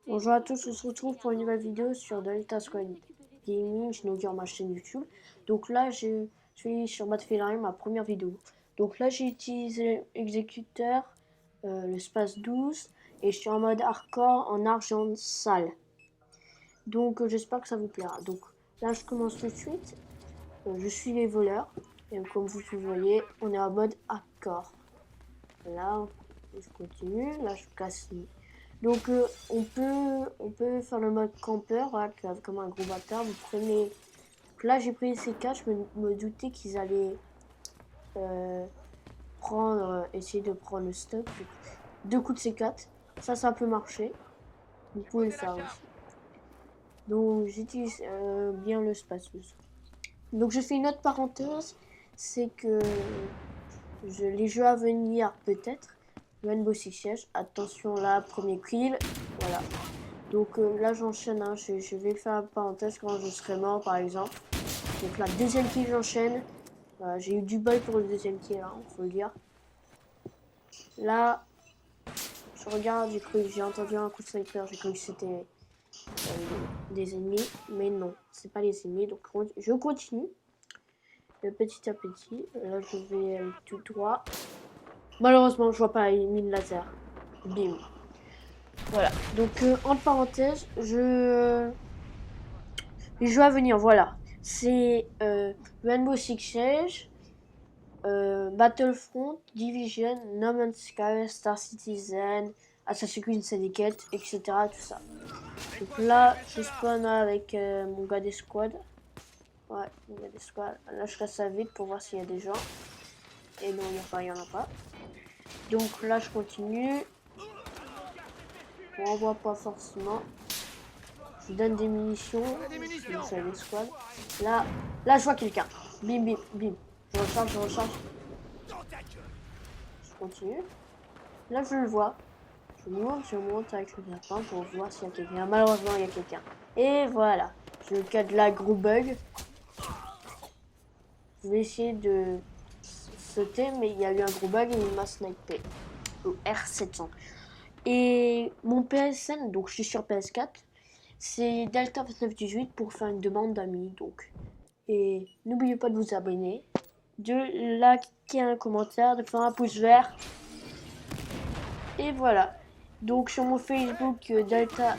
Bonjour à tous, on se retrouve pour une nouvelle vidéo sur Delta Squad Gaming, je inaugure ma chaîne YouTube. Donc là, je suis sur Battlefield 1, ma première vidéo. Donc là, j'ai utilisé l'exécuteur, le Space 12, et je suis en mode hardcore en argent sale. Donc j'espère que ça vous plaira. Donc là, je commence tout de suite. Je suis les voleurs, et comme vous voyez, on est en mode hardcore. Là, je continue, là, je casse les... Donc on peut faire le mode campeur, voilà, comme un gros bâtard. Vous prenez. Donc là j'ai pris ces 4, je me doutais qu'ils allaient essayer de prendre le stock. Donc, 2 coups de C4, ça peut marcher. Vous pouvez le faire aussi. Donc j'utilise bien le spaceuse. Donc je fais une autre parenthèse, c'est que les jeux à venir peut-être. Rainbow Six Siege, attention là, premier kill, voilà. Donc là j'enchaîne, hein. Je vais faire la parenthèse quand je serai mort par exemple. Donc la deuxième kill j'enchaîne. J'ai eu du bol pour le deuxième kill, hein, faut le dire. Là, je regarde, j'ai entendu un coup de sniper, j'ai cru que c'était des ennemis, mais non, c'est pas les ennemis. Donc je continue petit à petit. Là je vais tout droit. Malheureusement je vois pas les mines laser. Bim. Voilà, donc entre parenthèses, les jeux à venir, voilà. C'est Rainbow Six Siege, Battlefront, Division, No Man's Sky, Star Citizen, Assassin's Creed Syndicate, etc. Tout ça. Donc là, je spawn avec mon gars des squads. Ouais, mon gars des squads. Là, je casse ça vite pour voir s'il y a des gens. Et non, il n'y en a pas. Donc là, je continue. On voit pas forcément. Je donne des munitions. Je des squads. Là, je vois quelqu'un. Bim, bim, bim. Je recharge. Je continue. Là, je le vois. Je monte avec le lapin pour voir s'il y a quelqu'un. Malheureusement, il y a quelqu'un. Et voilà. Je cadre la gros bug. Je vais essayer de sauter, mais il y a eu un gros bug et il m'a snipé. Au R700. Et mon PSN, donc je suis sur PS4, c'est Delta2918 pour faire une demande d'amis. Donc. Et n'oubliez pas de vous abonner, de liker un commentaire, de faire un pouce vert. Et voilà. Donc sur mon Facebook Delta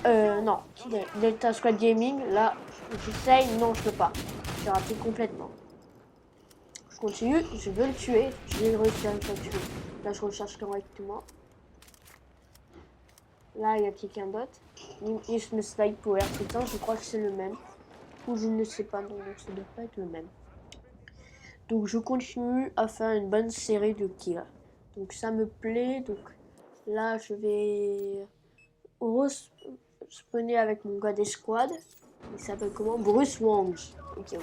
Squad Gaming, là j'essaye, non je peux pas. J'ai raté complètement. Je continue, je veux le tuer, je vais réussir à le tuer. Là je recherche correctement. Là il y a quelqu'un d'autre. Il me snipe pour R je crois que c'est le même. Ou je ne sais pas, non, ça ne doit pas être le même. Donc je continue à faire une bonne série de kills. Donc ça me plaît. Donc là je vais respawner avec mon gars des squads. Il s'appelle comment? Bruce Wong. Ok.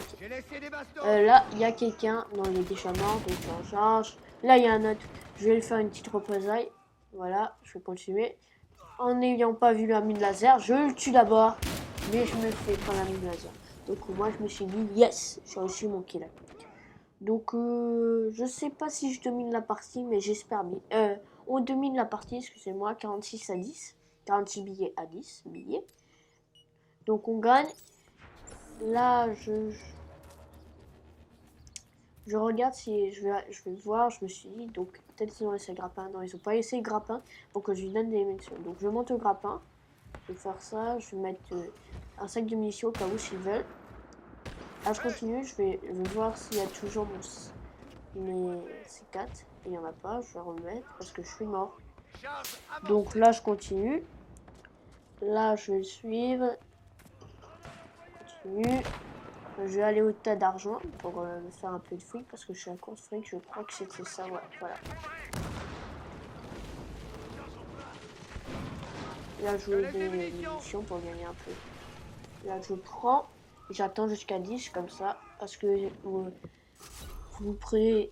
Là il y a quelqu'un. Non, il est déjà mort. Donc j'en charge. Là il y a un autre. Je vais lui faire une petite représaille. Voilà, je vais continuer. En n'ayant pas vu la mine laser, je le tue d'abord. Mais je me fais prendre la mine laser. Donc moi je me suis dit yes, j'ai reçu mon kill. Donc je sais pas si je domine la partie, mais j'espère bien. On domine la partie, excusez-moi, 46 à 10. 46 billets à 10 billets. Donc on gagne. Là, je regarde si je vais voir, je me suis dit, donc peut-être qu'ils ont laissé le grappin. Non, ils ont pas laissé le grappin pour que je lui donne des munitions. Donc je monte au grappin. Je vais faire ça, je vais mettre un sac de munitions au cas où s'ils veulent. Là je continue, je vais voir s'il y a toujours mes C4. Il n'y en a pas, je vais remettre parce que je suis mort. Donc là je continue. Là je vais le suivre. Continue. Je vais aller au tas d'argent pour me faire un peu de fric parce que je suis à court de fric, je crois que c'était ça, ouais, voilà. Là je vais des munitions pour gagner un peu. Là je prends, j'attends jusqu'à 10 comme ça parce que vous pouvez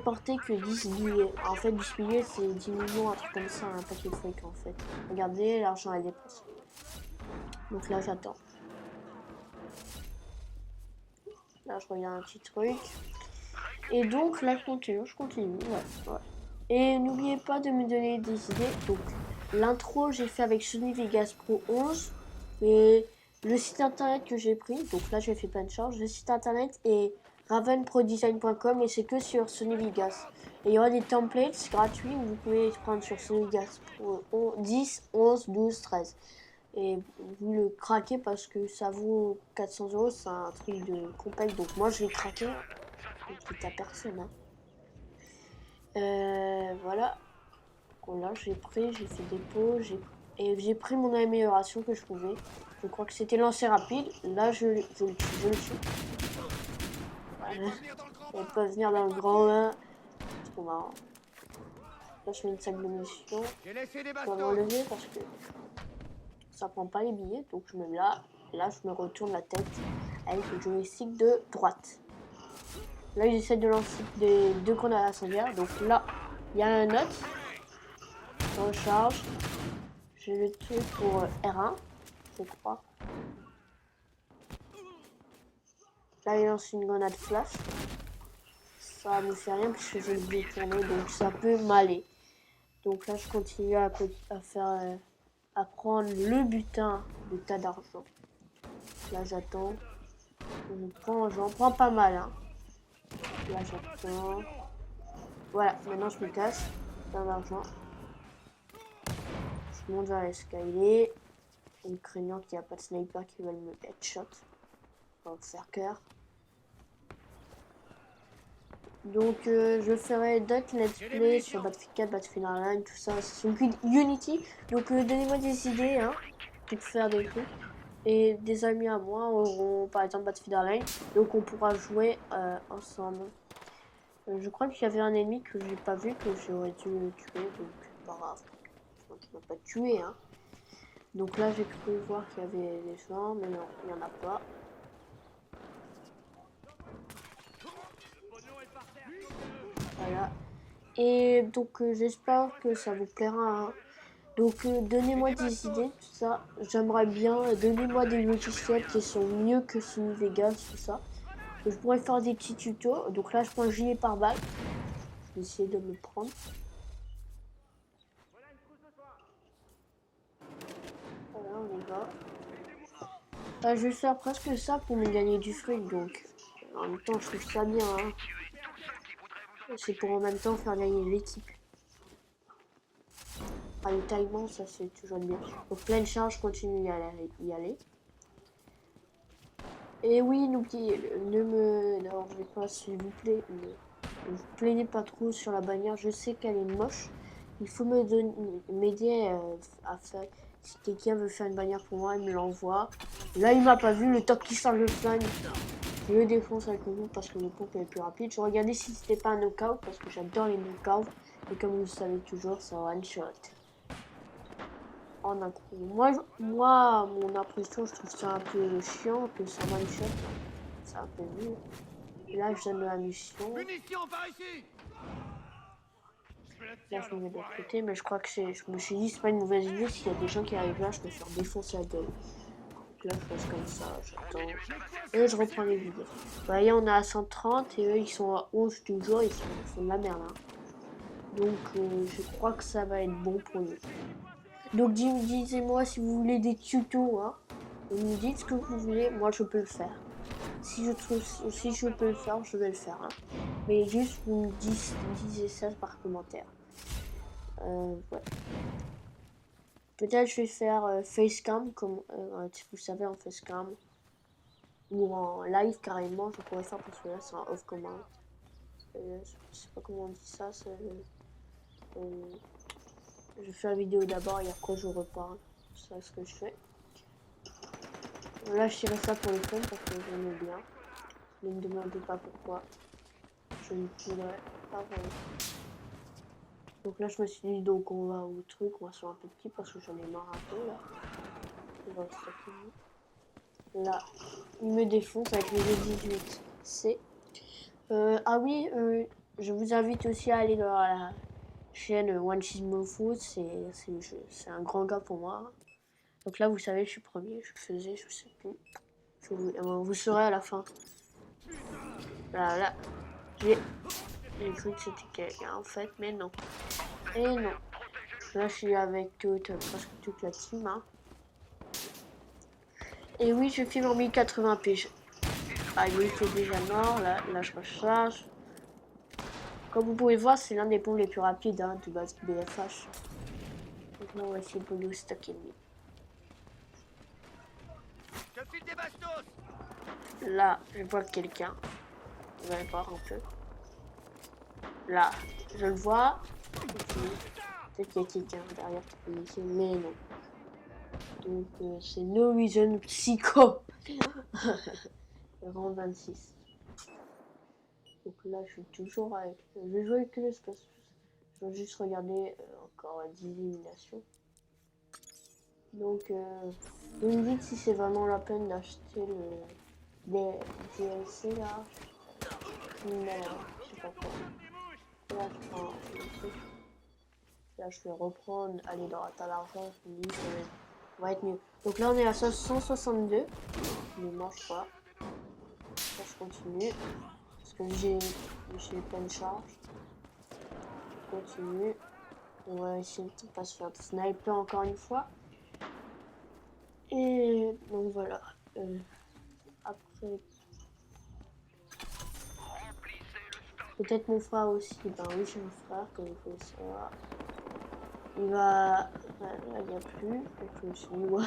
porter que 10 billets. En fait 10 billets c'est 10 millions, un truc comme ça, un paquet de fric en fait. Regardez, l'argent est dépensé. Donc là j'attends. Là je regarde un petit truc. Et donc là je continue, ouais. Et n'oubliez pas de me donner des idées. Donc l'intro, j'ai fait avec Sony Vegas Pro 11. Et le site internet que j'ai pris, donc là j'ai fait plein de charges. Le site internet est ravenprodesign.com et c'est que sur Sony Vegas. Et il y aura des templates gratuits où vous pouvez prendre sur Sony Vegas Pro 10, 11, 12, 13. Et vous le craquez parce que ça vaut 400 €, c'est un truc de compagnie. Donc moi je l'ai craqué, quitte à personne. Hein. Voilà. Bon, là j'ai fait dépôt, j'ai pris mon amélioration que je pouvais. Je crois que c'était lancer rapide. Là je le tue. On peut venir dans le grand 1. C'est trop marrant. Là je mets une sac de munitions. Je dois m'enlever parce que ça prend pas les billets. Donc je me mets là. Là je me retourne la tête avec le joystick de droite. Là j'essaie de lancer des 2 grenades incendiaires. Donc là il y a un autre. Je recharge. J'ai le truc pour R1, je crois. Là il lance une grenade flash. Ça ne fait rien puisque je le détourné, donc ça peut m'aller. Donc là je continue à faire à prendre le butin de tas d'argent. Là j'attends. J'en prends pas mal. Hein. Là j'attends. Voilà, maintenant je me casse. Plein d'argent. Je monte vers l'escalier. En craignant qu'il n'y a pas de sniper qui va me headshot. On va faire cœur. Donc je ferai d'autres let's play sur Battlefield 4, Battlefield Hardline, tout ça. C'est sur Unity. Donc donnez-moi des idées hein, pour faire des trucs. Et des amis à moi auront par exemple Battlefield Hardline. Donc on pourra jouer ensemble. Je crois qu'il y avait un ennemi que j'ai pas vu, que j'aurais dû tuer. Donc pas grave. Donc il m'a pas tué. Hein. Donc là j'ai cru voir qu'il y avait des gens, mais non, il n'y en a pas. Voilà. Et donc j'espère que ça vous plaira. Hein. Donc donnez-moi des idées, tout ça. J'aimerais bien. Donnez-moi des logiciels qui sont mieux que Sony Vegas, tout ça. Je pourrais faire des petits tutos. Donc là je prends le gilet pare-balles. Je vais essayer de me prendre. Voilà, on y va. Là, je vais faire presque ça pour me gagner du fric. Donc en même temps je trouve ça bien. Hein. C'est pour en même temps faire gagner l'équipe. Ravitaillement, ça c'est toujours bien. Donc pleine charge, continue à y aller. Et oui, n'oubliez, non, je vais pas, s'il vous plaît, ne vous plaignez pas trop sur la bannière. Je sais qu'elle est moche. Il faut m'aider à faire. Si quelqu'un veut faire une bannière pour moi, il me l'envoie. Là, il m'a pas vu. Le top qui charge le flingue, je le défonce avec le pompe parce que le pompe est plus rapide. Je regardais si c'était pas un knockout parce que j'adore les knockouts. Et comme vous le savez toujours, c'est un one shot. En un coup. Moi, mon impression, je trouve ça un peu chiant que ça one shot. C'est un peu nul. Et là, je donne de la munition. Là, je me mets de l'autre côté, mais je crois que je me suis dit, c'est pas une mauvaise idée. S'il y a des gens qui arrivent là, je peux faire défoncer la gueule. Donc là, je reste comme ça, j'attends. Et je reprends les vidéos. Vous voyez, on est à 130 et eux, ils sont à 11 toujours. Ils font de la merde. Hein. Donc, je crois que ça va être bon pour nous. Donc disez-moi si vous voulez des tutos, hein. Vous me dites ce que vous voulez, moi je peux le faire. Si je peux le faire, je vais le faire. Hein. Mais juste vous me disiez ça par commentaire. Ouais. Peut-être je vais faire facecam, comme vous savez en facecam. Ou en live carrément, je pourrais faire parce que là c'est un off commun. Je sais pas comment on dit ça, c'est... je fais la vidéo d'abord et après je reparle. C'est ce que je fais. Là je tirais ça pour le fun parce que j'aimais bien. Ne me demandez pas pourquoi. Je ne pourrais pas vraiment. Donc là je me suis dit donc on va au truc, on va sur un peu petit parce que j'en ai marre un peu là. Là, il me défonce avec le G18C. Ah oui, je vous invite aussi à aller dans la chaîne One Cheese Food, c'est un grand gars pour moi. Donc là, vous savez, je suis premier, je faisais, je sais plus. Vous saurez à la fin. Là, j'ai cru que c'était quelqu'un en fait, mais non. Et non. là, je suis avec presque toute la team. Hein. Et oui, je filme en 1080p. Ah, il est déjà mort. Là, je recharge. Comme vous pouvez voir, c'est l'un des ponts les plus rapides hein, de base BFH. Donc là, on va essayer de le stock ennemi. Là, je vois quelqu'un. Vous allez voir un peu. Là, je le vois. Peut-être qu'il y a quelqu'un derrière qui peut laisser, mais non. Donc, c'est No Reason Psycho. Rang 26. Donc là, je suis toujours avec. Je vais jouer avec le space. Je vais juste regarder encore 10 éliminations. Donc, vous me dites si c'est vraiment la peine d'acheter le DLC là. Non, je sais pas quoi. Là, je prends le truc. Là, je vais reprendre, aller dans à l'argent. Je me dis, ça va être mieux. Donc là, on est à 162. Mais moi, je crois. Là, je continue. Parce que j'ai plein de charges. Je continue. On va essayer de pas se faire sniper encore une fois. Et donc voilà. Après. Peut-être mon frère aussi. Ben oui, j'ai un frère, comme il faut le savoir. Il va. Là, il n'y a plus. Donc je me suis dit, ouais.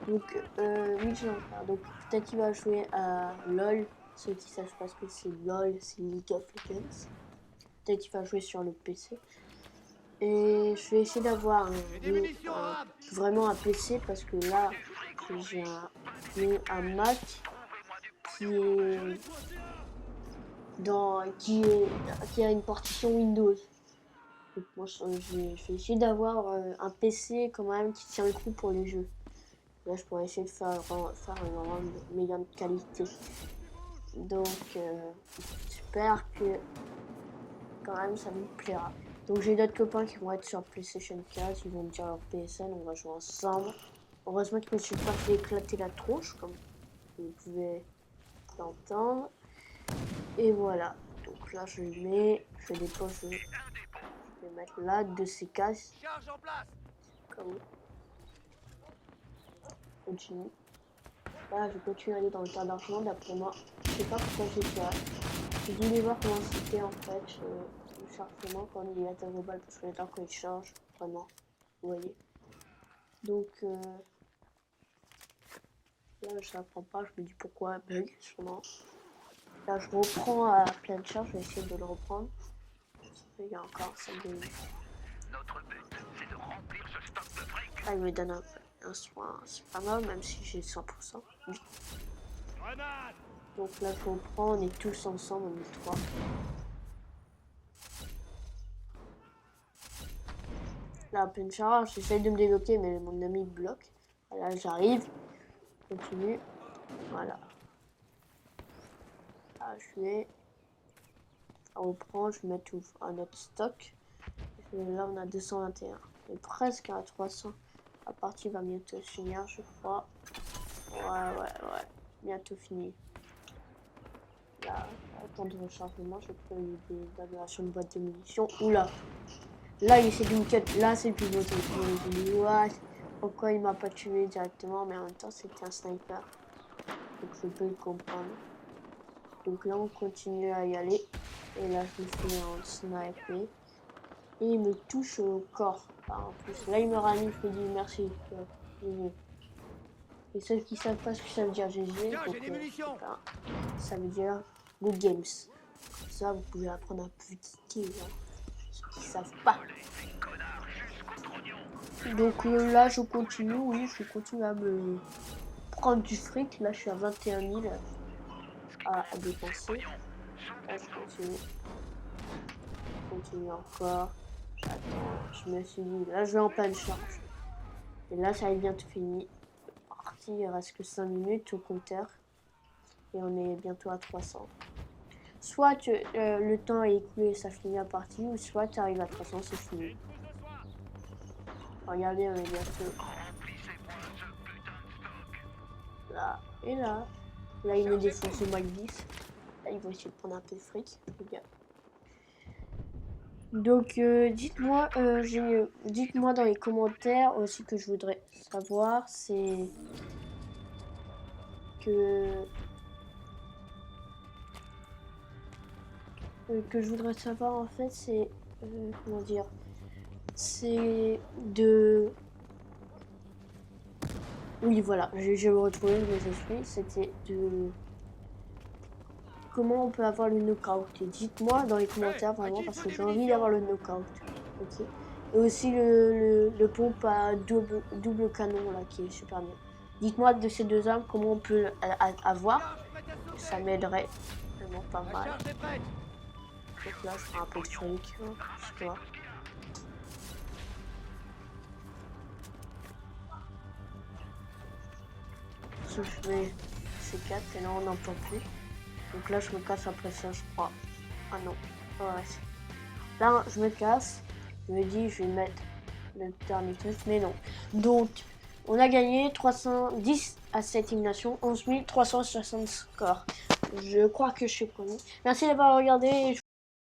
Donc, oui, j'ai un frère. Donc peut-être qu'il va jouer à LOL. Ceux qui savent pas ce que c'est LOL, c'est League of Legends. Peut-être qu'il va jouer sur le PC. Et je vais essayer d'avoir vraiment un PC parce que là, j'ai un Mac qui est qui a une partition Windows. Donc moi, je vais essayer d'avoir un PC quand même qui tient le coup pour les jeux. Là, je pourrais essayer de faire une meilleure qualité. Donc, j'espère que quand même ça me plaira. Donc j'ai d'autres copains qui vont être sur PlayStation 4, ils vont me dire leur PSN, on va jouer ensemble. Heureusement que je me suis pas fait éclater la tronche, comme vous pouvez l'entendre. Et voilà, donc là je le mets, je dépose, je vais mettre là, de ces cases. Comme continue. Là je continue à aller dans le tas d'argent, d'après moi. Je sais pas pourquoi j'ai fait. Je voulais voir comment c'était en fait. Le chargement quand il est à global parce que le temps qu'il charge, vraiment, vous voyez. Donc là ça prend pas, je me dis pourquoi bug sûrement. Là je reprends à pleine charge, je vais essayer de le reprendre. Il y a encore 5 minutes. Là il me donne un soin, c'est pas mal même si j'ai 100%. Donc là je reprends, on est tous ensemble, on est 3. Là à pleine charge, j'essaye de me débloquer mais mon ami bloque. Là j'arrive. Continue. Voilà. Là, je vais reprendre, je vais mettre tout à notre stock. Là, on a 221. On est presque à 300. La partie va bientôt finir, je crois. Ouais. Bientôt fini. Là, temps de rechargement, je peux des améliorations de boîte de munitions. Oula. Là, il essaie de me cut. Là, c'est le plus beau truc. Je me dis, ouais, pourquoi il m'a pas tué directement, mais en même temps, c'était un sniper. Donc, je peux le comprendre. Donc là, on continue à y aller. Et là, je me fais un sniper. Et il me touche au corps. Enfin, en plus, là, il me ranime. Je me dis merci. GG. Et ceux qui savent pas ce que ça veut dire GG, donc, ça veut dire Good Games. Comme ça, vous pouvez apprendre un petit tir. Hein, ceux qui savent pas. Donc là, je continue. Oui, je continue à me prendre du fric. Là, je suis à 21 000 à dépenser. Là, je continue encore. J'attends. Je me suis dit, là, je vais en pleine charge. Et là, ça est bientôt fini. Parti, il reste que 5 minutes au compteur. Et on est bientôt à 300. Soit le temps est écoulé, ça finit la partie, ou soit tu arrives à 300, c'est fini. Regardez, on est bientôt. Là, et là. Là, il me défonce au max 10. Là, il va essayer de prendre un peu de fric. Regarde. Donc dites-moi dites-moi dans les commentaires aussi que je voudrais savoir, c'est que je voudrais savoir en fait, c'est comment dire, c'est de oui voilà, j'ai retrouvé mes esprits, c'était de comment on peut avoir le knockout. Et dites-moi dans les commentaires vraiment parce que j'ai envie d'avoir le knockout. Ok. Et aussi le pompe à double canon là qui est super bien. Dites-moi de ces deux armes comment on peut avoir. Ça m'aiderait vraiment pas mal. Donc là je prends un peu de fric, histoire. Si je mets C4 et là on n'en peut plus. Donc là je me casse après ça je crois. Ah non. Ouais. Là je me casse. Je me dis je vais mettre le dernier truc, mais non. Donc, on a gagné 310 à cette élimination, 11 360 scores. Je crois que je suis connu. Merci d'avoir regardé.